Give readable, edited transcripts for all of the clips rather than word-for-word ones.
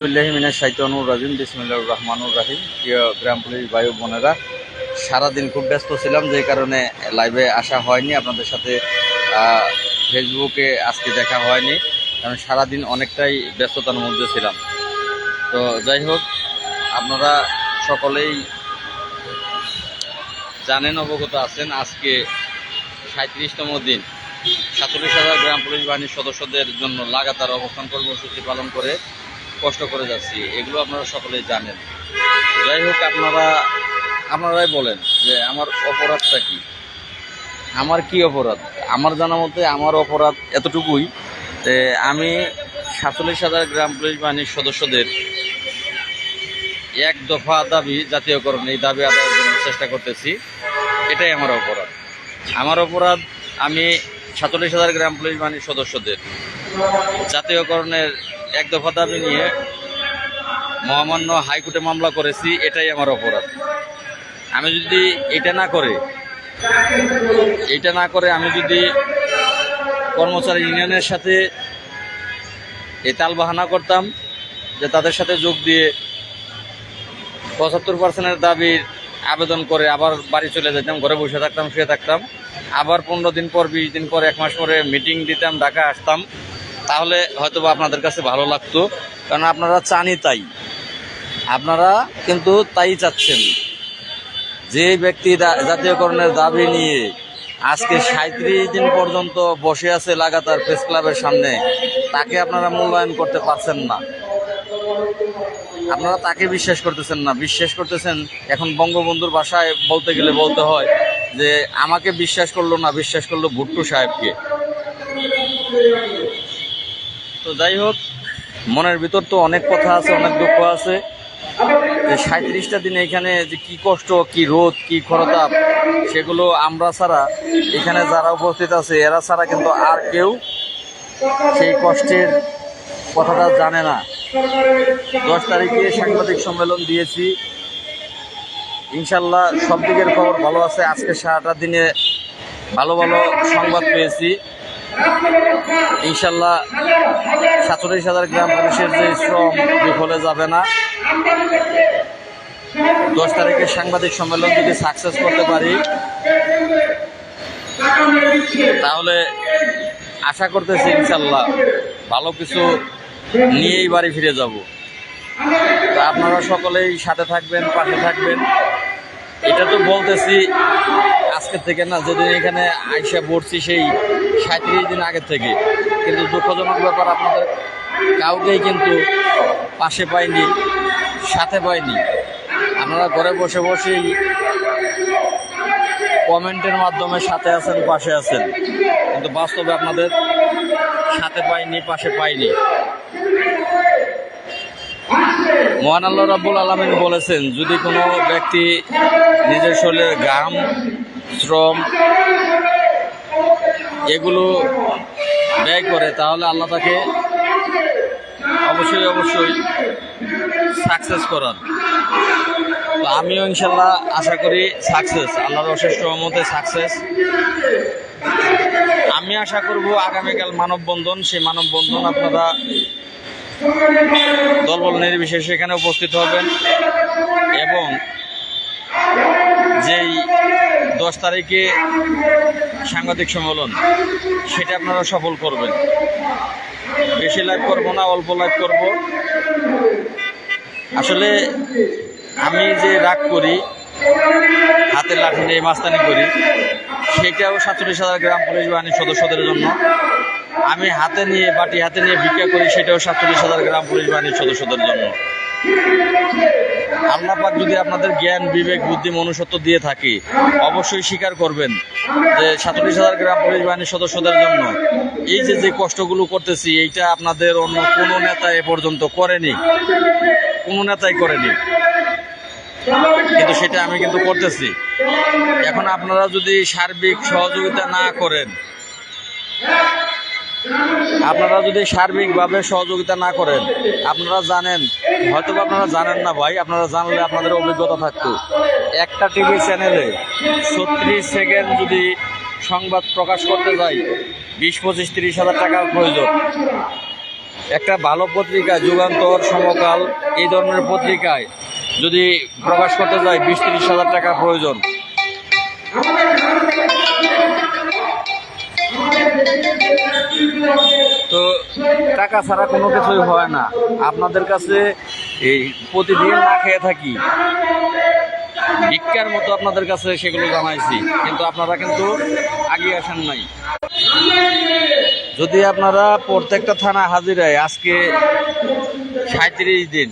বিসমিল্লাহির রহমানির রহিম। প্রিয় গ্রাম পুলিশ ভাই বোনেরা, সারাদিন খুব ব্যস্ত ছিলাম, যে কারণে লাইভে আসা হয়নি। আপনাদের সাথে ফেসবুকে আজকে দেখা হয়নি, কারণ সারাদিন অনেকটাই ব্যস্ততার মধ্যে ছিলাম। তো যাই হোক, আপনারা সকলেই জানেন, অবগত আছেন, আজকে 37তম দিন 47,000 গ্রাম পুলিশ বাহিনীর সদস্যদের জন্য লাগাতার অবস্থান কর্মসূচি পালন করে কষ্ট করে যাচ্ছি। এগুলো আপনারা সকলেই জানেন। যাই হোক, আপনারাই বলেন যে আমার অপরাধটা কি, আমার কি অপরাধ? আমার জানা মতে আমার অপরাধ এতটুকুই যে আমি 47,000 গ্রাম পুলিশ বাহিনীর সদস্যদের এক দফা দাবি জাতীয়করণ, এই দাবি আদায়ের জন্য চেষ্টা করতেছি। এটাই আমার অপরাধ। আমার অপরাধ, আমি 47,000 গ্রাম পুলিশ বাহিনীর সদস্যদের জাতীয়করণের এক দফা দাবি নিয়ে মহামান্য হাইকোর্টে মামলা করেছি। এটাই আমার অপরাধ। আমি যদি এটা না করে আমি যদি কর্মচারী ইউনিয়নের সাথে এই তালবাহানা করতাম যে তাদের সাথে যোগ দিয়ে 75% দাবির আবেদন করে আবার বাড়ি চলে যেতাম, ঘরে বসে থাকতাম, শুয়ে থাকতাম, আবার 15 দিন পর, 20 দিন পর, 1 মাস পরে মিটিং দিতাম, ঢাকা আসতাম, তাহলে হয়তো বা আপনাদের কাছে ভালো লাগতো। কারণ আপনারা চানই তাই, আপনারা কিন্তু তাই চাচ্ছেন। যে ব্যক্তি জাতীয়করণের দাবি নিয়ে আজকে 37 দিন পর্যন্ত বসে আছে লাগাতার প্রেস ক্লাবের সামনে, তাকে আপনারা মূল্যায়ন করতে পারছেন না। আপনারা তাকে বিশ্বাস করতেছেন না, বিশ্বাস করতেছেন, এখন বঙ্গবন্ধুর ভাষায় বলতে গেলে বলতে হয় যে আমাকে বিশ্বাস করলো না, বিশ্বাস করলো ভুট্টো সাহেবকে। তো যাই হোক, মনের ভিতর তো অনেক কথা আছে, অনেক দুঃখ আছে। 37টা দিন এখানে যে কি কষ্ট, কি রোদ, কি খরতাপ, সেগুলো আমরা ছাড়া, এখানে যারা উপস্থিত আছে এরা ছাড়া কিন্তু আর কেউ সেই কষ্টের কথাটা জানে না। 10 তারিখে সাংবাদিক সম্মেলন দিয়েছি, ইনশাল্লাহ সব দিকের খবর ভালো আছে। আজকে সারাটা দিনে ভালো ভালো সংবাদ পেয়েছি। ইনশাল্লাহ 47,000 গ্রাম পুলিশের যে শ্রম বিফলে যাবে না। 10 তারিখে সাংবাদিক সম্মেলন যদি সাকসেস করতে পারি, তাহলে আশা করতেছি ইনশাল্লাহ ভালো কিছু নিয়েই বাড়ি ফিরে যাব। তা আপনারা সকলেই সাথে থাকবেন, পাশে থাকবেন। এটা তো বলতেছি আজকে থেকে না, যেদিন এখানে আইসা পড়ছি সেই 37 দিন আগের থেকে। কিন্তু দুঃখজনক ব্যাপার, আপনাদের কাউকেই কিন্তু পাশে পাইনি, সাথে পাইনি। আপনারা ঘরে বসে বসেই কমেন্টের মাধ্যমে সাথে আছেন, পাশে আছেন, কিন্তু বাস্তবে আপনাদের সাথে পাইনি, পাশে পাইনি। মহান আল্লাহ রাব্বুল আলামিন বলেছেন, যদি কোনো ব্যক্তি নিজের শরীরের ঘাম, শ্রম এগুলো ব্যয় করে, তাহলে আল্লাহ তাকে অবশ্যই সাকসেস করান। তো আমিও ইনশাল্লাহ আশা করি সাকসেস, আল্লাহর অশেষ রহমতে সাকসেস। আমি আশা করব আগামীকাল মানববন্ধন, সেই মানববন্ধন আপনারা দলবল নির্বিশেষে এখানে উপস্থিত হবেন এবং যেই 10 তারিখে সাংবাদিক সম্মেলন, সেটা আপনারা সফল করবেন। বেশি লাইভ করব না, অল্প লাইভ করব। আসলে আমি যে রাগ করি, হাতে লাঠি নিয়ে মাস্তানি করি, সেটাও 47,000 গ্রাম পুলিশ বাহিনীর সদস্যদের জন্য। আমি বাটি হাতে নিয়ে ভিক্ষা করি, সেটাও 47,000 গ্রাম পুলিশ বাহিনীর সদস্যদের জন্য। আল্লাহ পাক যদি আপনাদের জ্ঞান, বিবেক, বুদ্ধি, মনুষ্যত্ব দিয়ে থাকে, অবশ্যই স্বীকার করবেন যে 47,000 গ্রাম পুলিশ বাহিনীর সদস্যদের জন্য এই যে কষ্টগুলো করতেছি, এইটা আপনাদের অন্য কোনো নেতা এ পর্যন্ত করেনি, কোনো নেতাই করেনি। কিন্তু সেটা আমি কিন্তু করতেছি। এখন আপনারা যদি সার্বিক সহযোগিতা না করেন, সার্বিকভাবে সহযোগিতা না করেন, আপনারা জানেন, হয়তো আপনারা জানেন না ভাই, আপনারা জানলে আপনাদের অভিজ্ঞতা থাকতো। একটা টিভি চ্যানেলে 36 সেকেন্ড যদি সংবাদ প্রকাশ করতে যাই, 20, 25, 30 হাজার টাকার প্রয়োজন। একটা ভালো পত্রিকা যুগান্তর, সমকাল এই ধরনের পত্রিকায় যদি প্রকাশ করতে যায় 20-30 হাজার টাকা প্রয়োজন। তো টাকা ছাড়া কোনো কিছুই হয় না। আপনাদের কাছে এই প্রতিদিন না খেয়ে থাকি, ভিক্ষার মতো আপনাদের কাছে সেগুলো জানাইছি, কিন্তু আপনারা কিন্তু আগে আসেন নাই। যদি আপনারা প্রত্যেকটা থানা হাজিরায় আজকে 37 দিন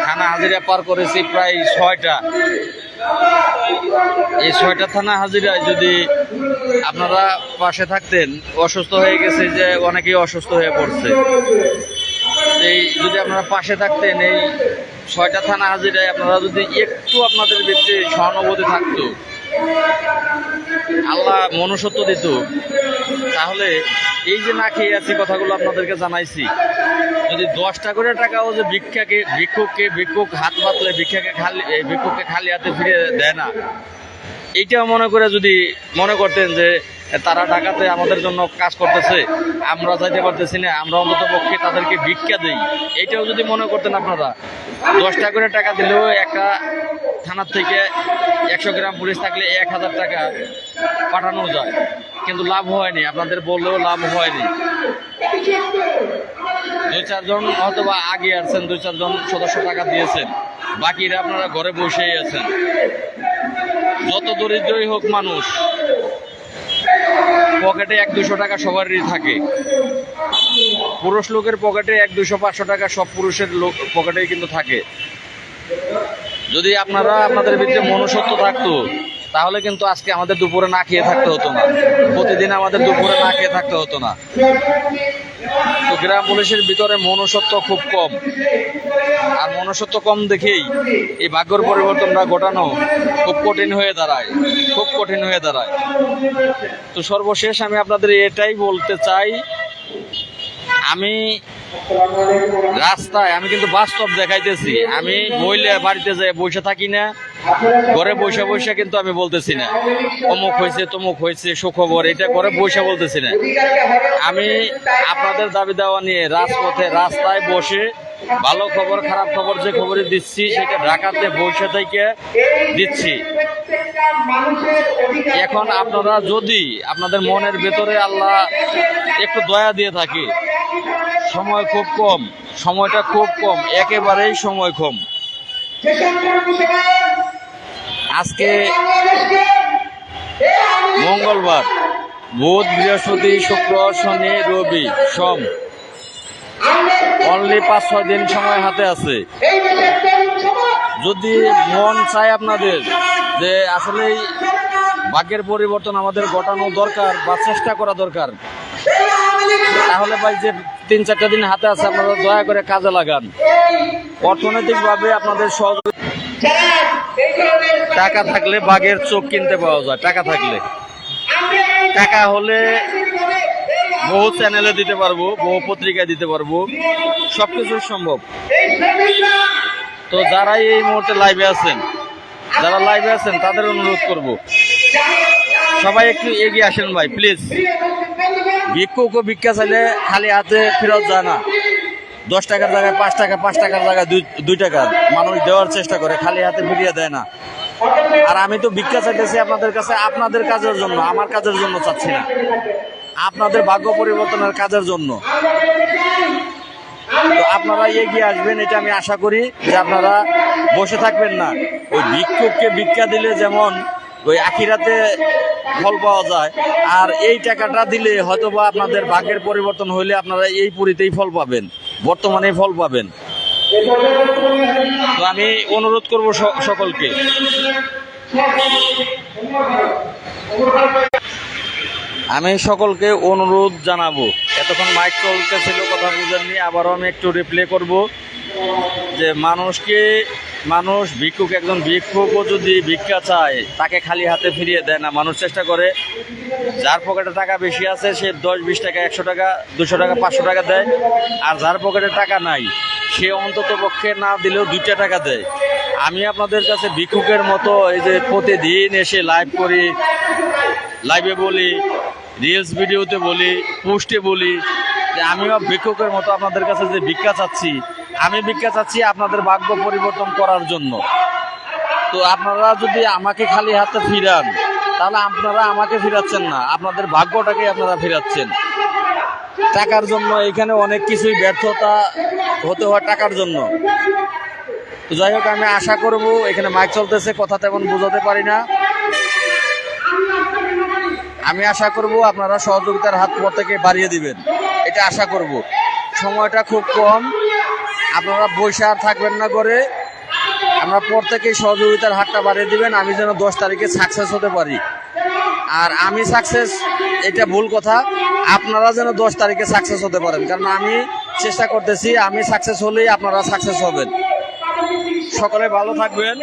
থানা হাজিরা পার করেছি, প্রায় 6টা, এই 6টা থানা হাজিরায় যদি আপনারা পাশে থাকতেন, অসুস্থ হয়ে গেছে যে অনেকেই অসুস্থ হয়ে পড়ছে, এই যদি আপনারা পাশে থাকতেন, এই 6টা থানা হাজিরায় আপনারা যদি একটু আপনাদের ভিতরে সহানুভূতি থাকতো, আল্লাহ মনুষ্যত্ব দিত, তাহলে এই যে না খেয়ে আছি কথাগুলো আপনাদেরকে জানাইছি, যদি 10টা করে টাকাও যে ভিক্ষুক হাত পাতলে ভিক্ষুককে খালি হাতে ফিরে দেয় না, এইটাও মনে করে যদি মনে করতেন যে তারা ঢাকাতে আমাদের জন্য কাজ করতেছে, আমরা যাইতে পারতেছি না, আমরা অন্তত পক্ষে তাদেরকে ভিক্ষা দিই, এইটাও যদি মনে করতেন আপনারা, 10টা করে টাকা দিলেও একটা থানার থেকে 100 গ্রাম পুলিশ থাকলে 1000 টাকা পাঠানো যায়, কিন্তু লাভ হয়নি, আপনাদের বললেও লাভ হয়নি। 2-4 জন হয়তো বা আগে আসছেন, 2-4 জন সদস্য টাকা দিয়েছেন, বাকিরা আপনারা ঘরে বসেই আছেন। যত দরিদ্রই হোক মানুষ, পকেটে 100-200 টাকা সবারই থাকে। পুরুষ লোকের পকেটে 100-200-500 টাকা সব পুরুষের পকেটেই কিন্তু থাকে। যদি আপনারা আপনাদের ভিতরে মনুষ্যত্ব থাকতো, তাহলে কিন্তু আজকে আমাদের দুপুরে না খেয়ে থাকতে হতো না, প্রতিদিন আমাদের দুপুরে না খেয়ে থাকতে হতো না। তো গ্রাম পুলিশের ভিতরে মনুষ্যত্ব খুব কম, আর মনুষ্যত্ব কম দেখেই এই ভাগ্যের পরিবর্তনটা ঘটানো খুব কঠিন হয়ে দাঁড়ায়। তো সর্বশেষ আমি আপনাদের এটাই বলতে চাই, আমি রাস্তায়, আমি কিন্তু বাস্তব দেখাইতেছি, আমি বইলে বাড়িতে যাই বসে থাকি না, ঘরে বসে কিন্তু আমি বলতেছি না অমুক হয়েছে তমুক হয়েছে সুখবর, এটা ঘরে বসে বলতেছি না। আমি আপনাদের দাবি দেওয়া নিয়ে রাজপথে রাস্তায় বসে ভালো খবর খারাপ খবর যে খবরই দিচ্ছি, সেটা ঢাকাতে বসে থেকে দিচ্ছি। এখন আপনারা যদি আপনাদের মনের ভেতরে আল্লাহ একটু দয়া দিয়ে থাকে, সময়টা খুব কম, একেবারেই সময় কম। আজকে মঙ্গলবার, বুধ, বৃহস্পতি, শুক্র, শনি, রবি, সোম, অনলি 5-6 দিন সময় হাতে আছে। যদি মন চায় আপনাদের যে আসলেই ভাগ্যের পরিবর্তন আমাদের ঘটানো দরকার বা চেষ্টা করা দরকার, তাহলে ভাই যে 3-4টা দিন হাতে আছে আপনারা দয়া করে কাজে লাগান। অর্থনৈতিকভাবে আপনাদের সহযোগিতা, টাকা থাকলে বাঘের চোখ কিনতে পাওয়া যায়, টাকা হলে বহু চ্যানেলে দিতে পারবো, বহু পত্রিকায় দিতে পারবো, সবকিছুই সম্ভব। তো যারাই এই মুহূর্তে লাইভে আছেন তাদের অনুরোধ করব, সবাই একটু এগিয়ে আসেন ভাই প্লিজ। ভিক্ষা চাইলে খালি হাতে ফেরত যায় না, 10 টাকার জায়গায় 5 টাকা, 5 টাকার জায়গায় 2 টাকা মানুষ দেওয়ার চেষ্টা করে, খালি হাতে ফিরিয়ে দেয় না। আর আমি তো ভিক্ষা চাইতেছি আপনাদের কাছে, আপনাদের কাজের জন্য, আমার কাজের জন্য চাচ্ছি না, আপনাদের ভাগ্য পরিবর্তনের কাজের জন্য। তো আপনারা এগিয়ে আসবেন, এটা আমি আশা করি, যে আপনারা বসে থাকবেন না। ওই ভিক্ষুককে ভিক্ষা দিলে যেমন ওই আখিরাতে ফল পাওয়া যায়, আর এই টাকাটা দিলে হয়তোবা আপনাদের ভাগ্যের পরিবর্তন হইলে আপনারা এই পুরীতেই ফল পাবেন, বর্তমানেই ফল পাবেন। তো আমি অনুরোধ করব সকলকে, অনুরোধ জানাবো। এতক্ষণ মাইক চলতেছিল, কথা বুঝেননি, আবারও আমি একটু রিপ্লে করব যে একজন ভিক্ষুকও যদি ভিক্ষা চায়, তাকে খালি হাতে ফিরিয়ে দেয় না, মানুষ চেষ্টা করে। যার পকেটে টাকা বেশি আছে সে 10-20 টাকা, 100 টাকা, 200 টাকা, 500 টাকা দেয়, আর যার পকেটে টাকা নাই সে অন্তত পক্ষে না দিলেও 2টা টাকা দেয়। আমি আপনাদের কাছে ভিক্ষুকের মতো এই যে প্রতিদিন এসে লাইভে বলি, রিলস ভিডিওতে বলি, পোস্টে বলি, যে আমিও ভিক্ষুকের মতো আপনাদের কাছে যে ভিক্ষা চাচ্ছি, আমি ভিক্ষা চাচ্ছি আপনাদের ভাগ্য পরিবর্তন করার জন্য। তো আপনারা যদি আমাকে খালি হাতে ফিরান, তাহলে আপনারা আমাকে ফিরাচ্ছেন না, আপনাদের ভাগ্যটাকে আপনারা ফিরাচ্ছেন টাকার জন্য। এখানে অনেক কিছুই ব্যর্থতা হতে হয় টাকার জন্য। তো যাই হোক, আমি আশা করব, এখানে মাইক চলতেছে, কথা তেমন বোঝাতে পারি না। আমি আশা করব আপনারা সহযোগিতার হাত পর থেকে বাড়িয়ে দিবেন, এটা আশা করব। সময়টা খুব কম, আপনারা বৈশা আর থাকবেন না করে, আমরা পর থেকেই সহযোগিতার হাতটা বাড়িয়ে দিবেন, আমি যেন 10 তারিখে সাকসেস হতে পারি। আর আমি সাকসেস, এটা ভুল কথা, আপনারা যেন 10 তারিখে সাকসেস হতে পারেন, কারণ আমি চেষ্টা করতেছি, আমি সাকসেস হলেই আপনারা সাকসেস হবেন। সকলে ভালো থাকবেন।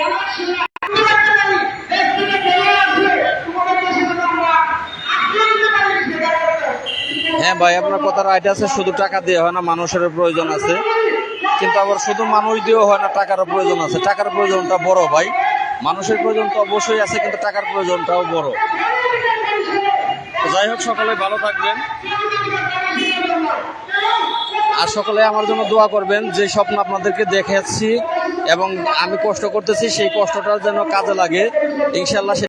হ্যাঁ ভাই, আপনার কথা রাইট আছে, শুধু টাকা দিয়ে হয় না, মানুষের প্রয়োজন আছে। কিন্তু আবার শুধু মানুষ দিয়েও হয় না, টাকারও প্রয়োজন আছে। টাকার প্রয়োজনটা বড় ভাই, মানুষের প্রয়োজন তো অবশ্যই আছে, কিন্তু টাকার প্রয়োজনটাও বড়। যাই হোক, সকলে ভালো থাকবেন, আর সকলে আমার জন্য দোয়া করবেন। যে স্বপ্ন আপনাদেরকে দেখাচ্ছি এবং আমি কষ্ট করতেছি, সেই কষ্টটা যেন কাজে লাগে, ইনশাল্লাহ।